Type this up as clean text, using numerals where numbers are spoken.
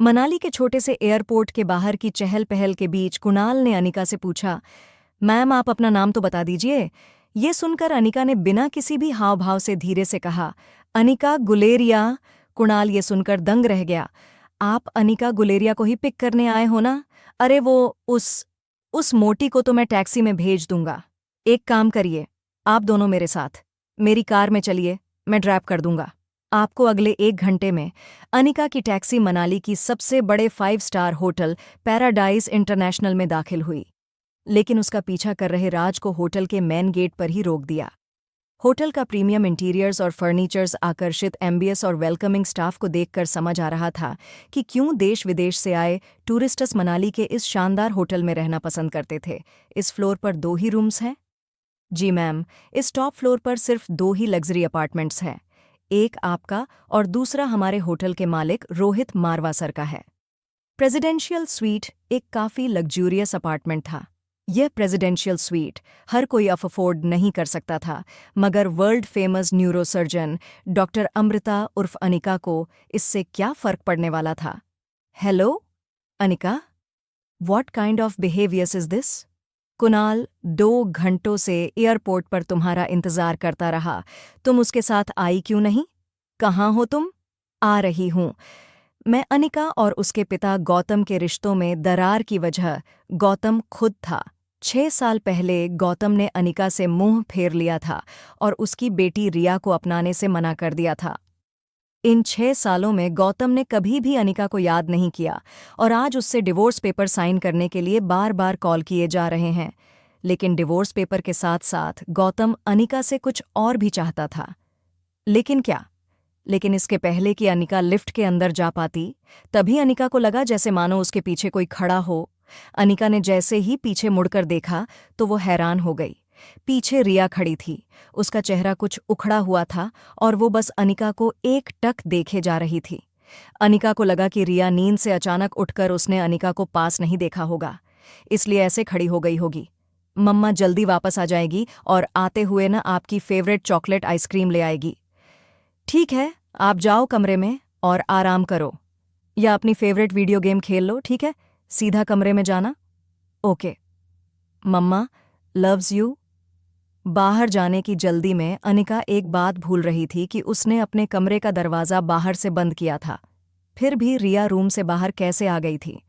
मनाली के छोटे से एयरपोर्ट के बाहर की चहल पहल के बीच कुणाल ने अनिका से पूछा, मैम आप अपना नाम तो बता दीजिए। ये सुनकर अनिका ने बिना किसी भी हाव भाव से धीरे से कहा, अनिका गुलेरिया। कुणाल ये सुनकर दंग रह गया। आप अनिका गुलेरिया को ही पिक करने आए हो ना? अरे वो उस मोटी को तो मैं टैक्सी में भेज दूंगा। एक काम करिए, आप दोनों मेरे साथ मेरी कार में चलिए, मैं ड्राइव कर दूंगा आपको। अगले 1 घंटे में अनिका की टैक्सी मनाली की सबसे बड़े 5 स्टार होटल पैराडाइज इंटरनेशनल में दाखिल हुई। लेकिन उसका पीछा कर रहे राज को होटल के मेन गेट पर ही रोक दिया। होटल का प्रीमियम इंटीरियर्स और फर्नीचर्स, आकर्षित एम्बियंस और वेलकमिंग स्टाफ को देखकर समझ आ रहा था कि क्यों देश विदेश से आए टूरिस्ट्स मनाली के इस शानदार होटल में रहना पसंद करते थे। इस फ्लोर पर 2 ही रूम्स हैं? जी मैम, इस टॉप फ्लोर पर सिर्फ 2 ही लग्जरी अपार्टमेंट्स हैं। एक आपका और दूसरा हमारे होटल के मालिक रोहित मारवासर का है। प्रेसिडेंशियल स्वीट एक काफ़ी लग्जूरियस अपार्टमेंट था। यह प्रेसिडेंशियल स्वीट हर कोई अफोर्ड नहीं कर सकता था, मगर world famous neurosurgeon doctor Amrita उर्फ अनिका को इससे क्या फ़र्क पड़ने वाला था। Hello Anika, what kind of behaviours is this? Kunal 2 घंटों से एयरपोर्ट पर तुम्हारा इंतजार करता रहा, तुम उसके साथ आई क्यों नहीं? कहाँ हो तुम? आ रही हूँ। मैं अनिका और उसके पिता गौतम के रिश्तों में दरार की वजह गौतम खुद था। 6 साल पहले गौतम ने अनिका से मुंह फेर लिया था और उसकी बेटी रिया को अपनाने से मना कर दिया था। इन 6 सालों में गौतम ने कभी भी अनिका को याद नहीं किया और आज उससे डिवोर्स पेपर साइन करने के लिए बार बार कॉल किए जा रहे हैं। लेकिन डिवोर्स पेपर के साथ साथ गौतम अनिका से कुछ और भी चाहता था। लेकिन क्या? लेकिन इसके पहले कि अनिका लिफ्ट के अंदर जा पाती, तभी अनिका को लगा जैसे मानो उसके पीछे कोई खड़ा हो। अनिका ने जैसे ही पीछे मुड़कर देखा तो वो हैरान हो गई। पीछे रिया खड़ी थी। उसका चेहरा कुछ उखड़ा हुआ था और वो बस अनिका को एकटक देखे जा रही थी। अनिका को लगा कि रिया नींद से अचानक उठकर उसने अनिका को पास नहीं देखा होगा, इसलिए ऐसे खड़ी हो गई होगी। मम्मा जल्दी वापस आ जाएगी और आते हुए ना आपकी फेवरेट चॉकलेट आइसक्रीम ले आएगी। ठीक है, आप जाओ कमरे में और आराम करो, या अपनी फेवरेट वीडियो गेम खेल लो। ठीक है, सीधा कमरे में जाना। Okay mama, loves you. बाहर जाने की जल्दी में अनिका एक बात भूल रही थी कि उसने अपने कमरे का दरवाज़ा बाहर से बंद किया था। फिर भी रिया रूम से बाहर कैसे आ गई थी?